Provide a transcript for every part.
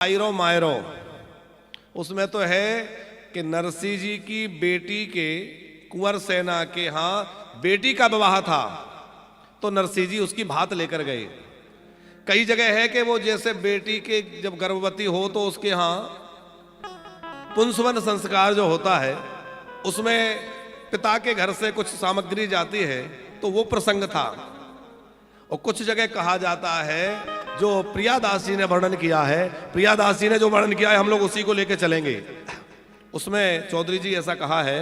आयरो Miro उसमें तो है कि नरसिंह जी की बेटी के कुंवर सेना के यहाँ बेटी का विवाह था तो नरसिंह जी उसकी भात लेकर गए। कई जगह है कि वो जैसे बेटी के जब गर्भवती हो तो उसके यहाँ पुंसवन संस्कार जो होता है उसमें पिता के घर से कुछ सामग्री जाती है तो वो प्रसंग था। और कुछ जगह कहा जाता है जो प्रियादास जी ने वर्णन किया है, प्रियादास जी ने जो वर्णन किया है हम लोग उसी को लेके चलेंगे। उसमें चौधरी जी ऐसा कहा है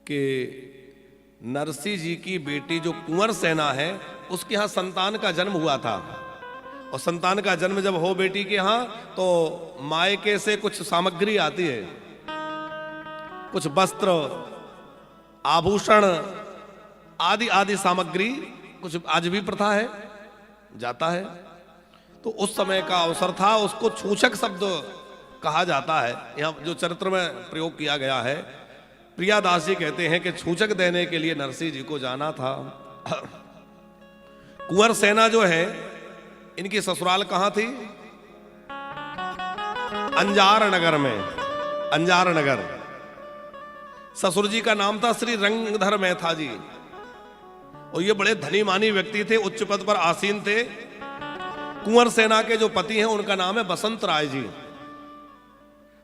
कि नरसिंह जी की बेटी जो कुंवर सेना है उसके यहाँ संतान का जन्म हुआ था और संतान का जन्म जब हो बेटी के यहाँ तो मायके से कुछ सामग्री आती है, कुछ वस्त्र आभूषण आदि आदि सामग्री, कुछ आज भी प्रथा है जाता है। तो उस समय का अवसर था, उसको छूछक शब्द कहा जाता है। यहाँ जो चरित्र में प्रयोग किया गया है, प्रियादास जी कहते हैं कि छूछक देने के लिए नरसिंह जी को जाना था। कुंवर सेना जो है इनकी ससुराल कहां थी? अंजार नगर में, अंजार नगर। ससुर जी का नाम था श्री रंगधर मेहता जी और ये बड़े धनी मानी व्यक्ति थे, उच्च पद पर आसीन थे। कुंवर सेना के जो पति हैं उनका नाम है बसंत राय जी।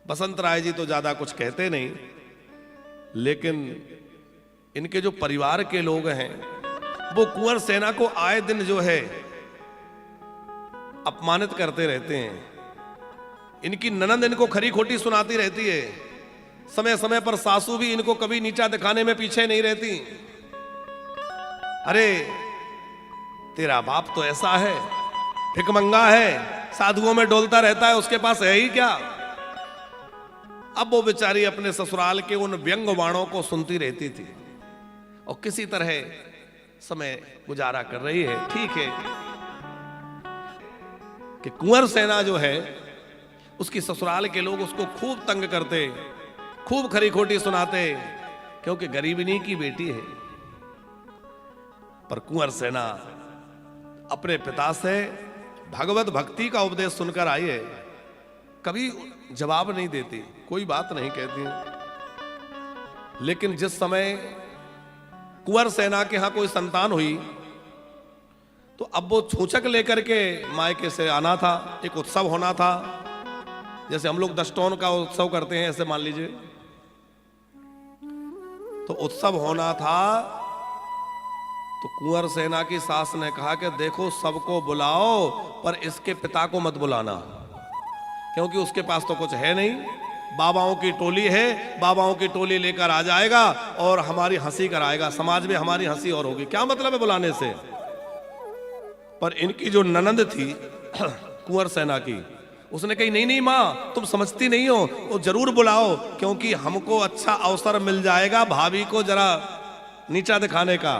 बसंत राय जी तो ज्यादा कुछ कहते नहीं, लेकिन इनके जो परिवार के लोग हैं वो कुंवर सेना को आए दिन जो है अपमानित करते रहते हैं। इनकी ननंद इनको खरी खोटी सुनाती रहती है, समय समय पर सासू भी इनको कभी नीचा दिखाने में पीछे नहीं रहती। अरे तेरा बाप तो ऐसा है, भिकमंगा है, साधुओं में डोलता रहता है, उसके पास है ही क्या। अब वो बेचारी अपने ससुराल के उन व्यंग वाणों को सुनती रहती थी और किसी तरह समय गुजारा कर रही है। ठीक है कि कुंवर सेना जो है उसकी ससुराल के लोग उसको खूब तंग करते, खूब खरी खोटी सुनाते, क्योंकि गरीबनी की बेटी है। पर कुंवर सेना अपने पिता से भगवत भक्ति का उपदेश सुनकर आई है, कभी जवाब नहीं देती, कोई बात नहीं कहती। लेकिन जिस समय कुंवर सेना के यहां कोई संतान हुई तो अब वो छूछक लेकर के मायके से आना था, एक उत्सव होना था। जैसे हम लोग दशटोन का उत्सव करते हैं ऐसे मान लीजिए, तो उत्सव होना था। तो कुंवर सेना की सास ने कहा कि देखो सबको बुलाओ पर इसके पिता को मत बुलाना, क्योंकि उसके पास तो कुछ है नहीं। बाबाओं की टोली है, बाबाओं की टोली लेकर आ जाएगा और हमारी हंसी कराएगा, समाज में हमारी हंसी और होगी। क्या मतलब है बुलाने से। पर इनकी जो ननंद थी कुंवर सेना की, उसने कही नहीं नहीं माँ तुम समझती नहीं हो, वो जरूर बुलाओ, क्योंकि हमको अच्छा अवसर मिल जाएगा भाभी को जरा नीचा दिखाने का।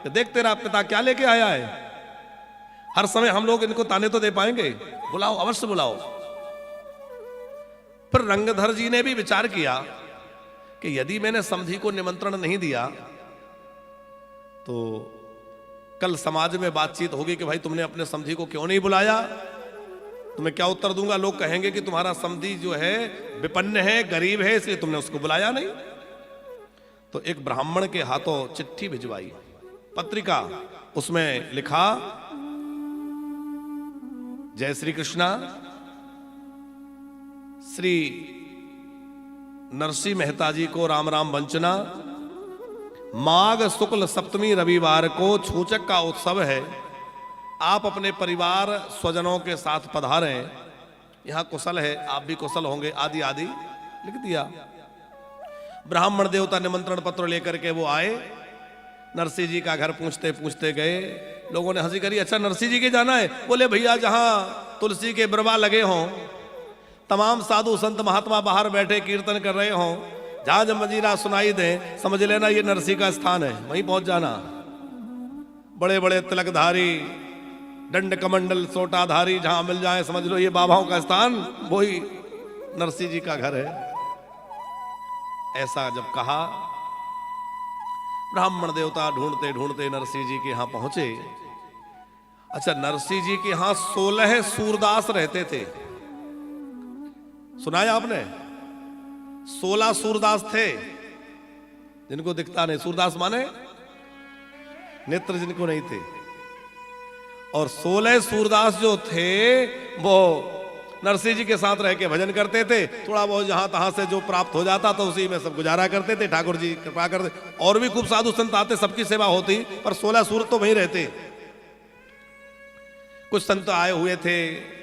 देख तेरा पिता क्या लेके आया है, हर समय हम लोग इनको ताने तो दे पाएंगे, बुलाओ अवश्य बुलाओ। फिर रंगधर जी ने भी विचार किया कि यदि मैंने समधी को निमंत्रण नहीं दिया तो कल समाज में बातचीत होगी कि भाई तुमने अपने समधी को क्यों नहीं बुलाया। तो मैं क्या उत्तर दूंगा, लोग कहेंगे कि तुम्हारा समधी जो है विपन्न है, गरीब है, इसलिए तुमने उसको बुलाया नहीं। तो एक ब्राह्मण के हाथों चिट्ठी भिजवाई, पत्रिका, उसमें लिखा जय श्री कृष्णा, श्री नरसिंह मेहता जी को राम राम वंचना। माघ शुक्ल सप्तमी रविवार को छूछक का उत्सव है, आप अपने परिवार स्वजनों के साथ पधारें, यहां कुशल है, आप भी कुशल होंगे, आदि आदि लिख दिया। ब्राह्मण देवता निमंत्रण पत्र लेकर के वो आए, नरसिंह जी का घर पूछते पूछते गए। लोगों ने हंसी करी, अच्छा नरसिंह जी के जाना है? बोले भैया जहां तुलसी के बिरवा लगे हों, तमाम साधु संत महात्मा बाहर बैठे कीर्तन कर रहे हों, जहां जब मजीरा सुनाई दे समझ लेना ये नरसिंह का स्थान है, वहीं पहुंच जाना। बड़े बड़े तिलकधारी, दंड कमंडल सोटाधारी जहां मिल जाए समझ लो ये बाबाओं का स्थान, वही नरसिंह जी का घर है। ऐसा जब कहा, ब्राह्मण देवता ढूंढते ढूंढते नरसिंह जी के यहां पहुंचे। अच्छा, नरसिंह जी के यहां 16 सूरदास रहते थे। सुना है आपने? 16 सूरदास थे जिनको दिखता नहीं। सूरदास माने नेत्र जिनको नहीं थे। और 16 सूरदास जो थे वो नरसिंह जी के साथ रह के भजन करते थे। थोड़ा बहुत जहां तहां से जो प्राप्त हो जाता तो उसी में सब गुजारा करते थे। ठाकुर जी कृपा करते, और भी खूब साधु संत आते, सबकी सेवा होती, पर 16 सूर तो वहीं रहते। कुछ संत आए हुए थे,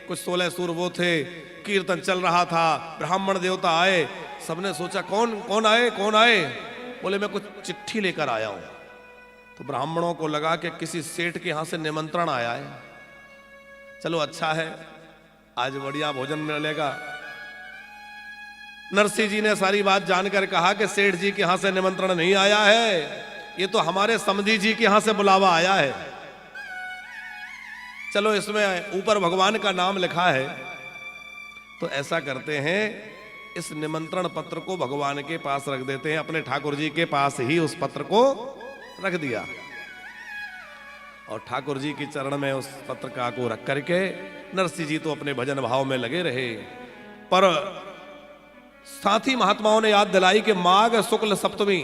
कुछ 16 सूर वो थे। कीर्तन चल रहा था, ब्राह्मण देवता आए। सबने सोचा कौन आए? बोले मैं कुछ चिट्ठी लेकर आया हूं। तो ब्राह्मणों को लगा कि किसी सेठ के यहां से निमंत्रण आया है। चलो अच्छा है, आज बढ़िया भोजन मिलेगा। नरसिंह जी ने सारी बात जानकर कहा कि सेठ जी के यहां से निमंत्रण नहीं आया है, ये तो हमारे समधी जी के यहां से बुलावा आया है। चलो इसमें ऊपर भगवान का नाम लिखा है, तो ऐसा करते हैं इस निमंत्रण पत्र को भगवान के पास रख देते हैं। अपने ठाकुर जी के पास ही उस पत्र को रख दिया और ठाकुर जी की चरण में उस पत्रिका को रख करके नरसिंह जी तो अपने भजन भाव में लगे रहे। पर साथी महात्माओं ने याद दिलाई कि माघ शुक्ल सप्तमी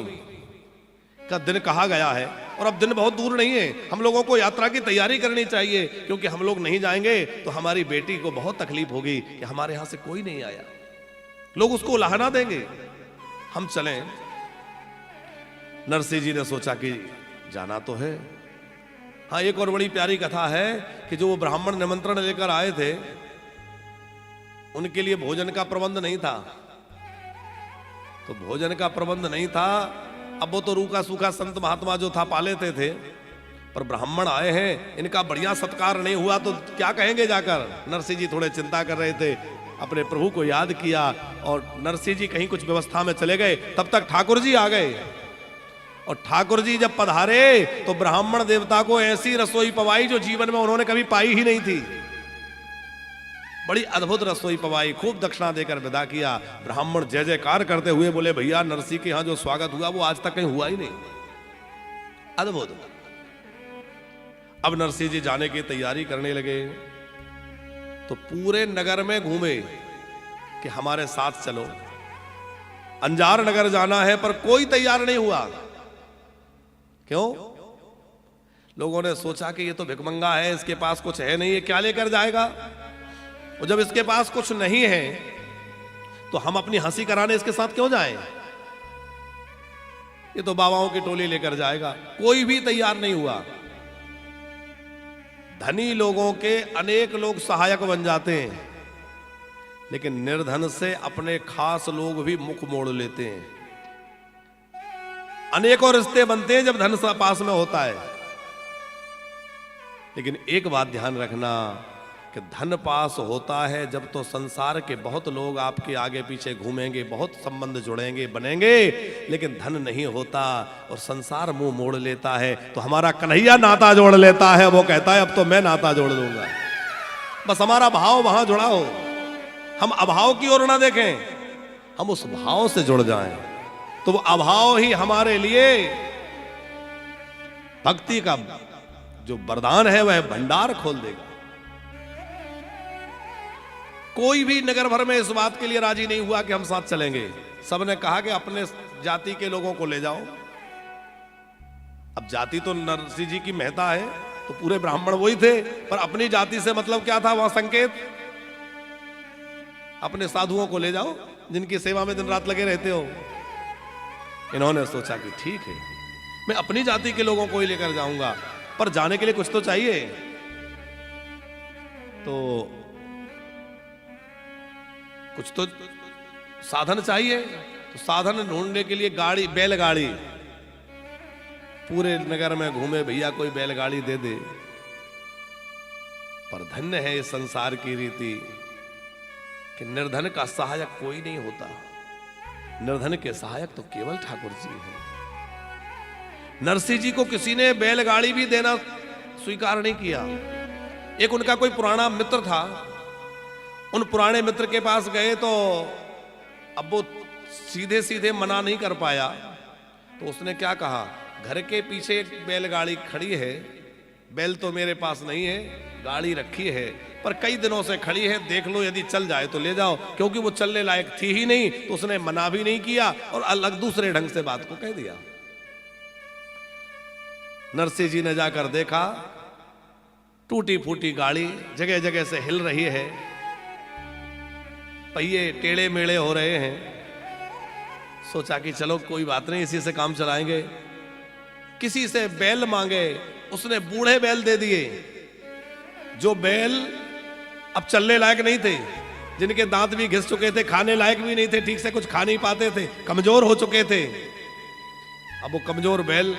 का दिन कहा गया है और अब दिन बहुत दूर नहीं है। हम लोगों को यात्रा की तैयारी करनी चाहिए, क्योंकि हम लोग नहीं जाएंगे तो हमारी बेटी को बहुत तकलीफ होगी कि हमारे यहां से कोई नहीं आया, लोग उसको लाहना देंगे, हम चलें। नरसिंह जी ने सोचा कि जाना तो है। हाँ, एक और बड़ी प्यारी कथा है कि जो वो ब्राह्मण निमंत्रण लेकर आए थे उनके लिए भोजन का प्रबंध नहीं था। तो भोजन का प्रबंध नहीं था, अब वो तो रूखा सूखा संत महात्मा जो था पा लेते थे, पर ब्राह्मण आए हैं, इनका बढ़िया सत्कार नहीं हुआ तो क्या कहेंगे जाकर। नरसिंह जी थोड़े चिंता कर रहे थे, अपने प्रभु को याद किया और नरसिंह जी कहीं कुछ व्यवस्था में चले गए। तब तक ठाकुर जी आ गए और ठाकुर जी जब पधारे तो ब्राह्मण देवता को ऐसी रसोई पवाई जो जीवन में उन्होंने कभी पाई ही नहीं थी। बड़ी अद्भुत रसोई पवाई, खूब दक्षिणा देकर विदा किया। ब्राह्मण जय जयकार करते हुए बोले, भैया नरसिंह के यहां जो स्वागत हुआ वो आज तक कहीं हुआ ही नहीं। अद्भुत। अब नरसिंह जी जाने की तैयारी करने लगे तो पूरे नगर में घूमे कि हमारे साथ चलो, अंजार नगर जाना है, पर कोई तैयार नहीं हुआ। क्यों? लोगों ने सोचा कि ये तो भिखमंगा है, इसके पास कुछ है नहीं, ये क्या लेकर जाएगा। और जब इसके पास कुछ नहीं है तो हम अपनी हंसी कराने इसके साथ क्यों जाएं? ये तो बाबाओं की टोली लेकर जाएगा। कोई भी तैयार नहीं हुआ। धनी लोगों के अनेक लोग सहायक बन जाते हैं, लेकिन निर्धन से अपने खास लोग भी मुख मोड़ लेते हैं। अनेकों रिश्ते बनते हैं जब धन पास में होता है, लेकिन एक बात ध्यान रखना कि धन पास होता है जब तो संसार के बहुत लोग आपके आगे पीछे घूमेंगे, बहुत संबंध जुड़ेंगे बनेंगे, लेकिन धन नहीं होता और संसार मुंह मोड़ लेता है तो हमारा कन्हैया नाता जोड़ लेता है। वो कहता है अब तो मैं नाता जोड़ दूंगा। बस हमारा भाव वहां जुड़ा हो, हम अभाव की ओर ना देखें, हम उस भाव से जुड़ जाएं तो वो अभाव ही हमारे लिए भक्ति का जो वरदान है वह भंडार खोल देगा। कोई भी नगर भर में इस बात के लिए राजी नहीं हुआ कि हम साथ चलेंगे। सबने कहा कि अपने जाति के लोगों को ले जाओ। अब जाति तो नरसिंह जी की महता है तो पूरे ब्राह्मण वही थे, पर अपनी जाति से मतलब क्या था वहां संकेत? अपने साधुओं को ले जाओ जिनकी सेवा में दिन रात लगे रहते हो। इन्होंने सोचा कि ठीक है, मैं अपनी जाति के लोगों को ही लेकर जाऊंगा, पर जाने के लिए कुछ तो चाहिए। तो कुछ तो साधन चाहिए, तो साधन ढूंढने के लिए गाड़ी, बैलगाड़ी, पूरे नगर में घूमे, भैया कोई बैलगाड़ी दे दे। पर धन्य है इस संसार की रीति कि निर्धन का सहायक कोई नहीं होता, निर्धन के सहायक तो केवल ठाकुर जी हैं। नरसिंह जी को किसी ने बैलगाड़ी भी देना स्वीकार नहीं किया। एक उनका कोई पुराना मित्र था, उन पुराने मित्र के पास गए तो अब वो सीधे सीधे मना नहीं कर पाया, तो उसने क्या कहा, घर के पीछे एक बैलगाड़ी खड़ी है, बैल तो मेरे पास नहीं है, गाड़ी रखी है, पर कई दिनों से खड़ी है, देख लो यदि चल जाए तो ले जाओ, क्योंकि वो चलने लायक थी ही नहीं। तो उसने मना भी नहीं किया और अलग दूसरे ढंग से बात को कह दिया। नरसिंह जी ने जाकर देखा, टूटी फूटी गाड़ी जगह जगह से हिल रही है, पहिए टेढ़े मेढ़े हो रहे हैं। सोचा कि चलो कोई बात नहीं, इसी से काम चलाएंगे। किसी से बैल मांगे, उसने बूढ़े बैल दे दिए, जो बैल अब चलने लायक नहीं थे, जिनके दांत भी घिस चुके थे, खाने लायक भी नहीं थे, ठीक से कुछ खा नहीं पाते थे, कमजोर हो चुके थे। अब वो कमजोर बैल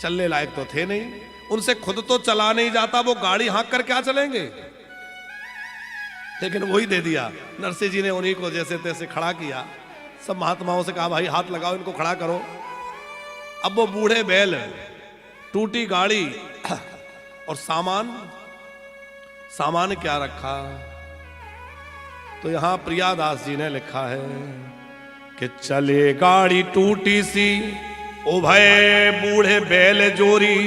चलने लायक तो थे नहीं, उनसे खुद तो चला नहीं जाता, वो गाड़ी हाँक कर क्या चलेंगे। लेकिन वही दे दिया। नरसिंह जी ने उन्हीं को जैसे तैसे खड़ा किया। सब महात्माओं से कहा भाई हाथ लगाओ, इनको खड़ा करो। अब वो बूढ़े बैल, टूटी गाड़ी और सामान क्या रखा। तो यहां प्रियादास जी ने लिखा है कि चले गाड़ी टूटी सी, उभय बूढ़े बैल जोरी,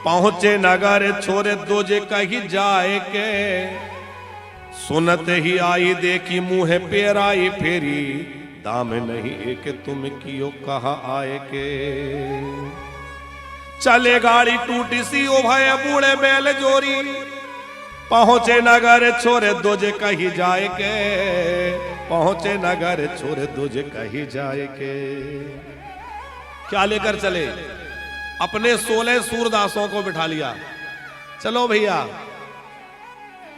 पहुंचे नगर छोरे दोजे कहीं जाए के, सुनत ही आई देखी मुँह पेराई फेरी, दाम नहीं एक तुम कियो कहा आए के। चले गाड़ी टूटी सी, ओ भाई बूढ़े बैल जोरी, पहुंचे नगर छोरे दोजे कहीं जाए के, पहुंचे नगर छोरे दोजे कहीं जाए के। क्या लेकर चले? अपने 16 सूरदासों को बिठा लिया। चलो भैया,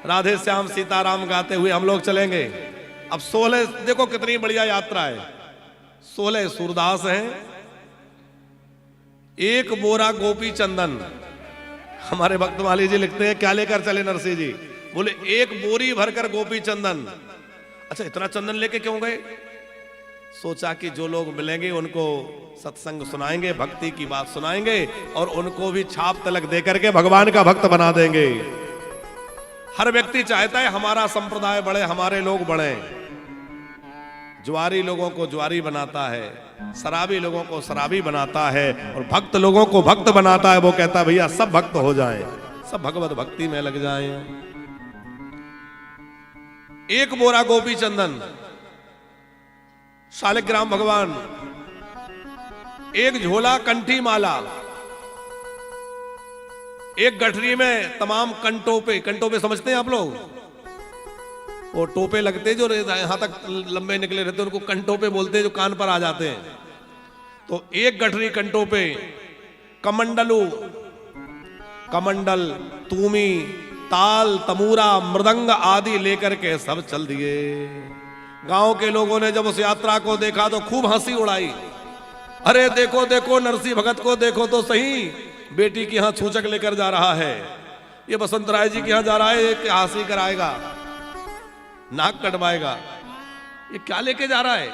राधे श्याम सीताराम गाते हुए हम लोग चलेंगे। अब 16, देखो कितनी बढ़िया यात्रा है। 16 सूरदास हैं, एक बोरा गोपी चंदन। हमारे भक्तमाली जी लिखते हैं क्या लेकर चले नरसिंह जी? बोले एक बोरी भरकर गोपी चंदन। अच्छा, इतना चंदन लेके क्यों गए? सोचा कि जो लोग मिलेंगे उनको सत्संग सुनाएंगे, भक्ति की बात सुनाएंगे और उनको भी छाप तलक देकर के भगवान का भक्त बना देंगे। हर व्यक्ति चाहता है हमारा संप्रदाय बढ़े, हमारे लोग बढ़े। जुआरी लोगों को जुआरी बनाता है, शराबी लोगों को शराबी बनाता है और भक्त लोगों को भक्त बनाता है। वो कहता है भैया सब भक्त हो जाएं, सब भगवत भक्ति में लग जाएं। एक बोरा गोपी चंदन, शालिग्राम भगवान, एक झोला कंठी माला, एक गठरी में तमाम कंटोपे। कंटोपे समझते हैं आप लोग? वो टोपे लगते जो यहां तक लंबे निकले रहते, उनको कंटोपे बोलते हैं, जो कान पर आ जाते हैं। तो एक गठरी कंटोपे, कमंडलू, कमंडल, तूमी, ताल, तमूरा, मृदंग आदि लेकर के सब चल दिए। गांव के लोगों ने जब उस यात्रा को देखा तो खूब हंसी उड़ाई। अरे देखो देखो, नरसिंह भगत को देखो तो सही, बेटी के यहां छूचक लेकर जा रहा है, ये बसंत राय जी के यहां जा रहा है, ये हासी कराएगा, नाक कटवाएगा, ये क्या लेके जा रहा है।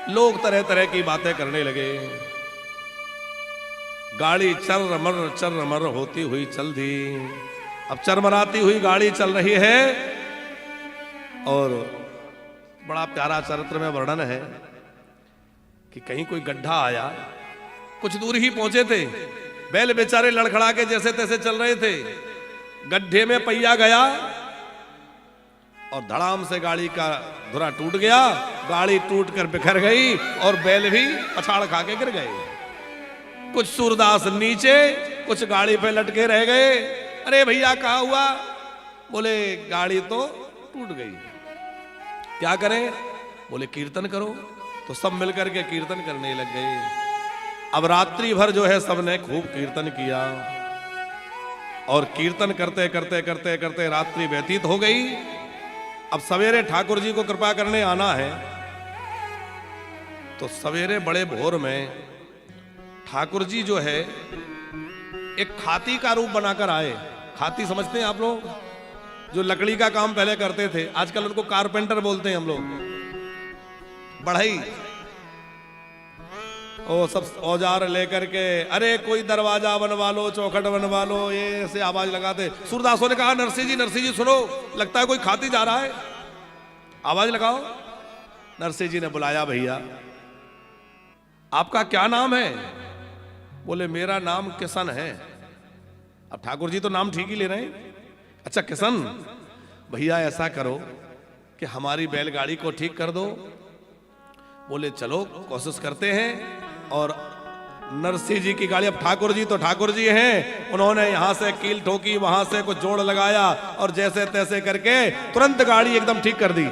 लोग तरह तरह की बातें करने लगे। गाड़ी चरमर होती हुई चल दी। अब चरमराती हुई गाड़ी चल रही है और बड़ा प्यारा चरित्र में वर्णन है कि कहीं कोई गड्ढा आया। कुछ दूर ही पहुंचे थे, बैल बेचारे लड़खड़ा के जैसे तैसे चल रहे थे। गड्ढे में पहिया गया और धड़ाम से गाड़ी का धुरा टूट गया। गाड़ी टूट कर बिखर गई और बैल भी पछाड़ खा के गिर गए। कुछ सूरदास नीचे, कुछ गाड़ी पे लटके रह गए। अरे भैया क्या हुआ? बोले गाड़ी तो टूट गई, क्या करें? बोले कीर्तन करो। तो सब मिलकर के कीर्तन करने लग गए। अब रात्रि भर जो है सबने खूब कीर्तन किया और कीर्तन करते करते करते करते रात्रि व्यतीत हो गई। अब सवेरे ठाकुर जी को कृपा करने आना है। तो सवेरे बड़े भोर में ठाकुर जी जो है एक खाती का रूप बनाकर आए। खाती समझते हैं आप लोग? जो लकड़ी का काम पहले करते थे, आजकल उनको कारपेंटर बोलते हैं हम लोग। बढ़ई, वो सब औजार लेकर के, अरे कोई दरवाजा बनवा लो, चौखट बनवा लो, ये ऐसे आवाज लगाते। सूरदासों ने कहा नरसिंह जी सुनो, लगता है कोई खाती जा रहा है, आवाज लगाओ। नरसिंह जी ने बुलाया, भैया आपका क्या नाम है? बोले मेरा नाम किशन है। अब ठाकुर जी तो नाम ठीक ही ले रहे हैं। अच्छा किशन भैया ऐसा करो कि हमारी बैलगाड़ी को ठीक कर दो। बोले चलो कोशिश करते हैं। और नरसिंह जी की गाड़ी, अब ठाकुर जी तो ठाकुर जी हैं, उन्होंने यहां से कील ठोकी, वहां से कुछ जोड़ लगाया और जैसे तैसे करके तुरंत गाड़ी एकदम ठीक कर दी।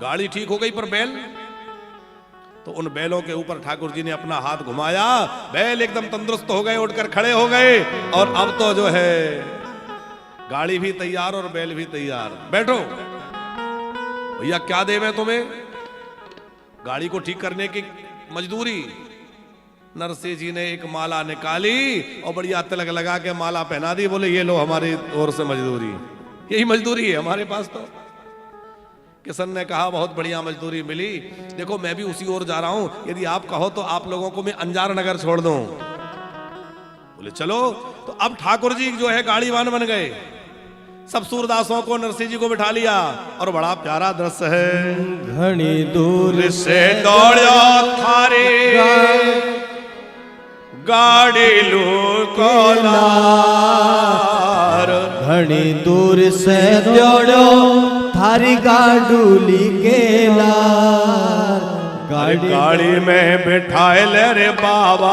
गाड़ी ठीक हो गई, पर बैल, तो उन बैलों के ऊपर ठाकुर जी ने अपना हाथ घुमाया, बैल एकदम तंदुरुस्त हो गए, उठकर खड़े हो गए। और अब तो जो है गाड़ी भी तैयार और बैल भी तैयार। बैठो भैया, क्या देवे तुम्हें? गाड़ी को ठीक करने की मजदूरी। नरसिंह जी ने एक माला निकाली और बढ़िया तिलक लगा के माला पहना दी। बोले ये लो हमारी ओर से मजदूरी, यही मजदूरी है हमारे पास। तो किशन ने कहा बहुत बढ़िया मजदूरी मिली, देखो मैं भी उसी ओर जा रहा हूं, यदि आप कहो तो आप लोगों को मैं अंजार नगर छोड़ दूं। बोले चलो। तो अब ठाकुर जी जो है गाड़ीवान बन गए, सब सूरदासों को नरसिंह जी को बिठा लिया और बड़ा प्यारा दृश्य है। घनी दूर से दौड़ो थारे गाड़ी लूको लार, घनी दूर से दौड़ो थारी गाडूली के लार। गाड़ी में बिठाए ले रे बाबा,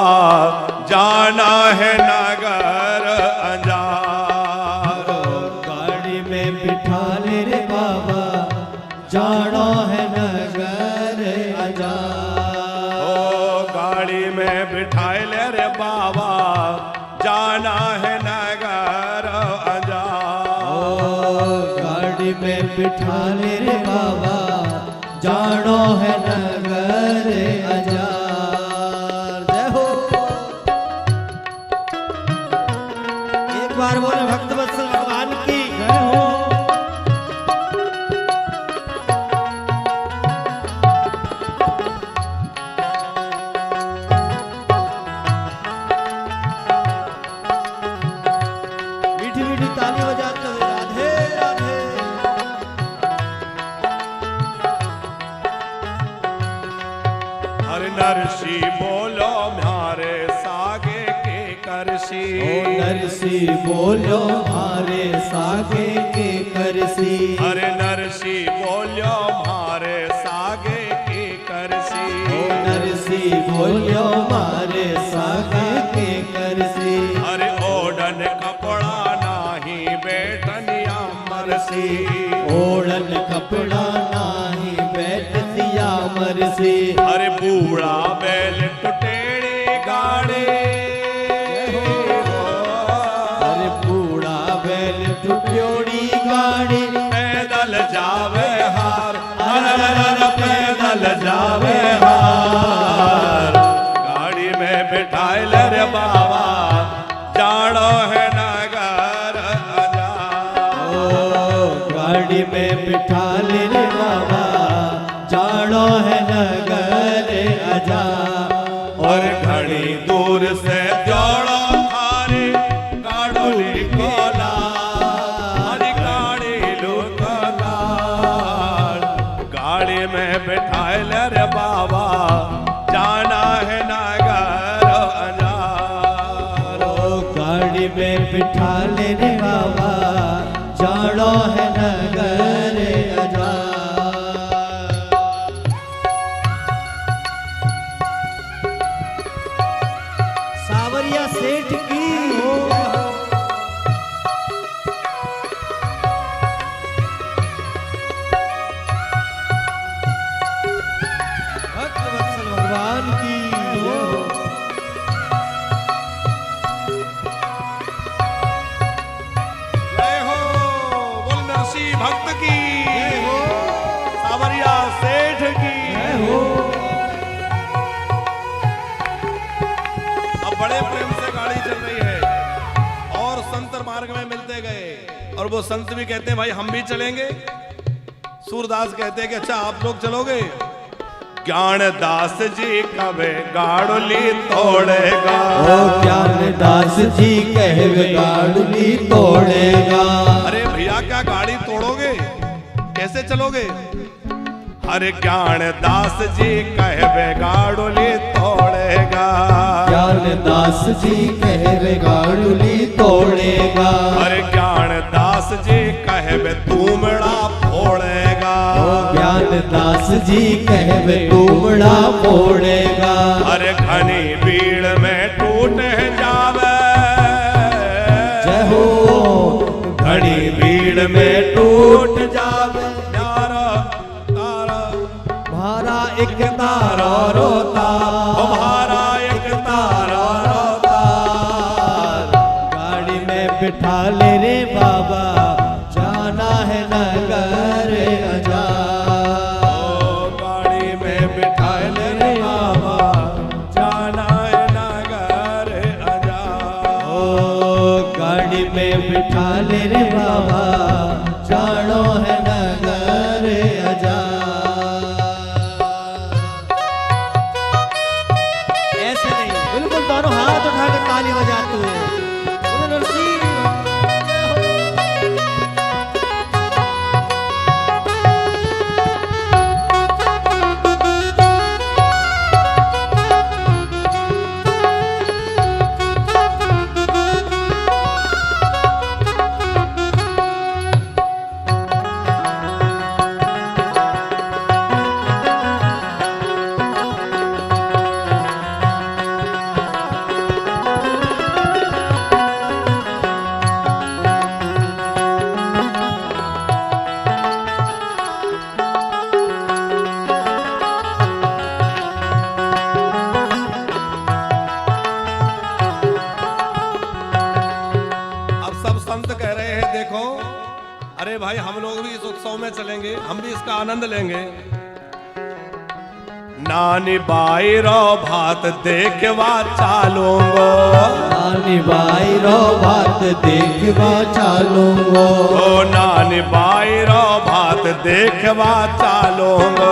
जाना है नगर अंजार। गाड़ी में बिठा ले रे बाबा, जाना है नगर अंजार। ओ गाड़ी में बिठाए ले रे बाबा, जाना है नगर अंजार। गाड़ी में बिठा ले रे बाबा, जानो है नगर अंजार। जय हो। एक बार बोले भक्त वत्सल भगवान की जय हो। मीठी मीठी ताली बजाते हुए राधे राधे। हर नरसी बोलो म्यारे सागे के करसी। ओ नरसी बोलो मारे सागे के करसी। हर नरसी बोलो म्यारे सागे के करसी। ओ नरसी बोलो मारे सागे के करसी। अरे ओढ़न कपड़ा नाही बैठनिया मरसी। ओढ़न कपड़ा नाही बैठतिया मरसी। अरे बूढ़ा बैल टुटेड़ी गाड़ी। अरे बूढ़ा बैल टुट्योड़ी गाड़ी। पैदल जावे हार, हर पैदल जावे हार। गाड़ी में बिठाए ले रे बाबा, जानो है नगर अंजार। ओ गाड़ी में बिठा ले रे बाबा, जानो है नगर अंजार। और घड़ी दूर से जोड़ो थारे गाड़ोली को लार, गाड़ी लूको लार। गाड़ी में बिठाए ले रे बाबा, जाना है नगर अंजार। ओ गाड़ी में बिठा ले रे बाबा, जानो है नगर अंजार। सावरिया सेठ की भक्त वत्सल भगवान की जय हो। बोल नरसिंह भक्त की, सावरिया सेठ की। अब बड़े प्रेम से गाड़ी चल रही है और संत मार्ग में मिलते गए, और वो संत भी कहते हैं भाई हम भी चलेंगे। सूरदास कहते हैं कि अच्छा आप लोग चलोगे। ज्ञानदास जी कबे गाड़ुली तोड़ेगा। ओ ज्ञानदास जी कहवे गाड़ुली तोड़ेगा। अरे भैया क्या गाड़ी तोड़ोगे, कैसे चलोगे? अरे ज्ञानदास जी कहवे गाड़ुली तोड़ेगा। ज्ञानदास जी कहवे गाड़ुली तोड़ेगा। अरे ज्ञान दास जी कहबे तुमड़ा फोड़ेगा। ज्ञान दास जी कहबे तुमड़ा फोड़ेगा। अरे घनी भीड़ में टूट जावे। जय हो। घनी भीड़ में टूट जावे। तारा तारा भारा एक तारा रोता। भारा एक तारा रोता। गाड़ी में बिठा ले रे बाबा, जाना है नगर अजार। गाड़ी में बिठा ले रे बाबा, जाना है नगर अजार। गाड़ी में बिठा ले रे बाबा, जानो है नगर अजार। ऐसे नहीं, बिल्कुल दोनों हाथ उठाकर ताली बजाते हुए। बोलो नरसिंह। अरे भाई हम लोग भी इस उत्सव में चलेंगे, हम भी इसका आनंद लेंगे। नानी बाई रो भात देखवा चालूंगो। नानी बाई रो भात देखवा चालूंगो। ओ नानी बाई रो भात देखवा चालूंगो।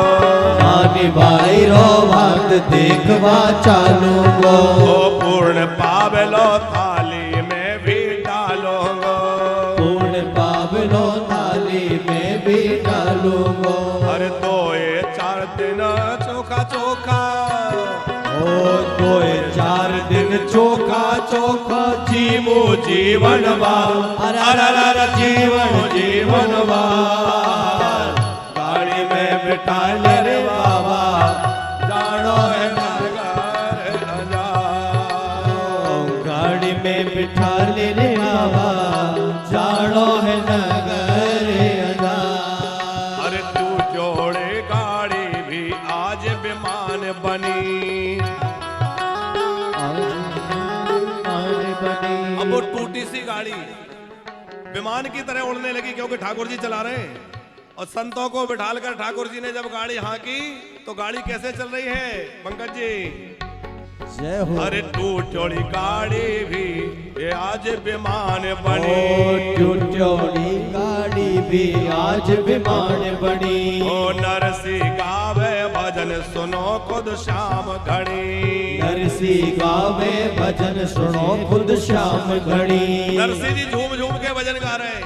नानी बाई रो भात देखवा चालूंगो। ओ पूर्ण पावलो थाली में भी डालूंगो। पूर्ण पावलो थाली में भी डालूंगो। हर दो ये 4 दिन चोखा चोखा। ओ 2-4 दिन चोखा चोखा। जीवो जीवनवा अरर जीवन जीवनवा। गाड़ी में बिठा ले रे बाबा, जानो है नगर अजार। गाड़ी में बिठा ले रे बाबा, जानो है नगर अजार। अरे तू जोड़े गाड़ी भी आज विमान बनी। अब वो टूटी सी गाड़ी विमान की तरह उड़ने लगी, क्योंकि ठाकुर जी चला रहे हैं। और संतों को बिठालकर ठाकुर जी ने जब गाड़ी हाँकी तो गाड़ी कैसे चल रही है पंकज जी? जय हो। अरे तू चौड़ी गाड़ी भी ये आज विमान बनी। चौड़ी गाड़ी भी आज विमान बनी। ओ नरसी गावे भजन सुनो खुद श्याम घड़ी। नरसी गावे भजन सुनो खुद श्याम घड़ी। नरसी जी झूम झूम के भजन गा रहे हैं,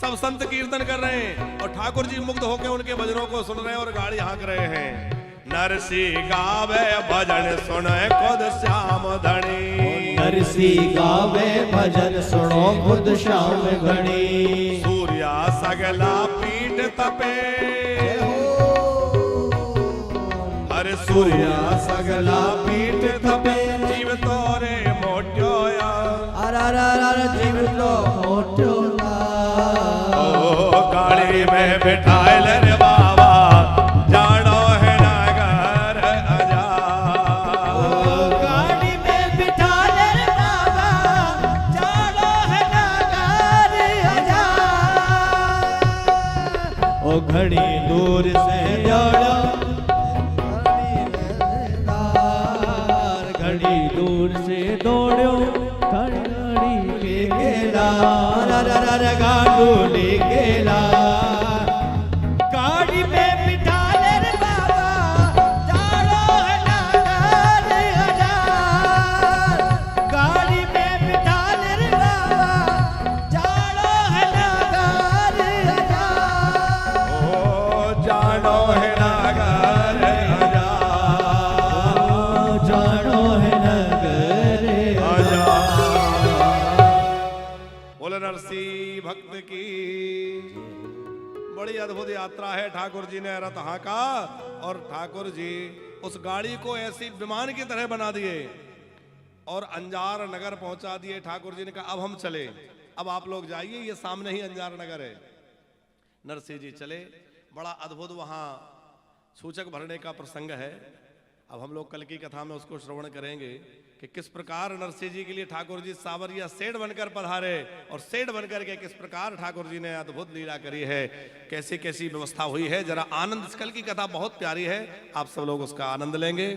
सब संत कीर्तन कर रहे हैं और ठाकुर जी मुग्ध होकर उनके भजनों को सुन रहे हैं और गाड़ी हाँक रहे हैं। नरसी गावे भजन सुने खुद श्याम धनी। नरसी गावे भजन सुनो खुद श्याम घड़ी। सूर्या सगला पीठ तपे। अरे सूर्या सगला पीठ तपे। जीव तोरे मोट्योया। अरे जीव तो मोट्योला। ओ गाड़ी में बिठाए ले रे बाबा, जानो है नगर अजार। गाड़ी में बिठा ले रे बाबा, जानो है नगर अजार। ओ घड़ी दूर से दौड़ो, घड़ी दूर से दौड़ो, घड़ी के गेला गाड़ू ले गेला। गाड़ी में बिठा ले रे बाबा, जानो है नगर अजार। गाड़ी में बिठा ले रे बाबा, जानो है नगर अजार। ओ जानो है नगर अजार। जानो है नगर अजार। बोले नरसिंह नरसी भक्त की। बड़ी अद्भुत यात्रा है, ठाकुर जी ने रथ हाँका और ठाकुर जी उस गाड़ी को ऐसी विमान की तरह बना दिए और अंजार नगर पहुंचा दिए। ठाकुर जी ने कहा अब हम चले, अब आप लोग जाइए, ये सामने ही अंजार नगर है। नरसिंह जी चले, बड़ा अद्भुत वहां सूचक भरने का प्रसंग है। अब हम लोग कल की कथा में उसको श्रवण करेंगे कि किस प्रकार नरसिंह जी के लिए ठाकुर जी सावरिया सेठ बनकर पधारे और सेठ बनकर के किस प्रकार ठाकुर जी ने अद्भुत लीला करी है, कैसी कैसी व्यवस्था हुई है। जरा आनंद, कल की कथा बहुत प्यारी है, आप सब लोग उसका आनंद लेंगे।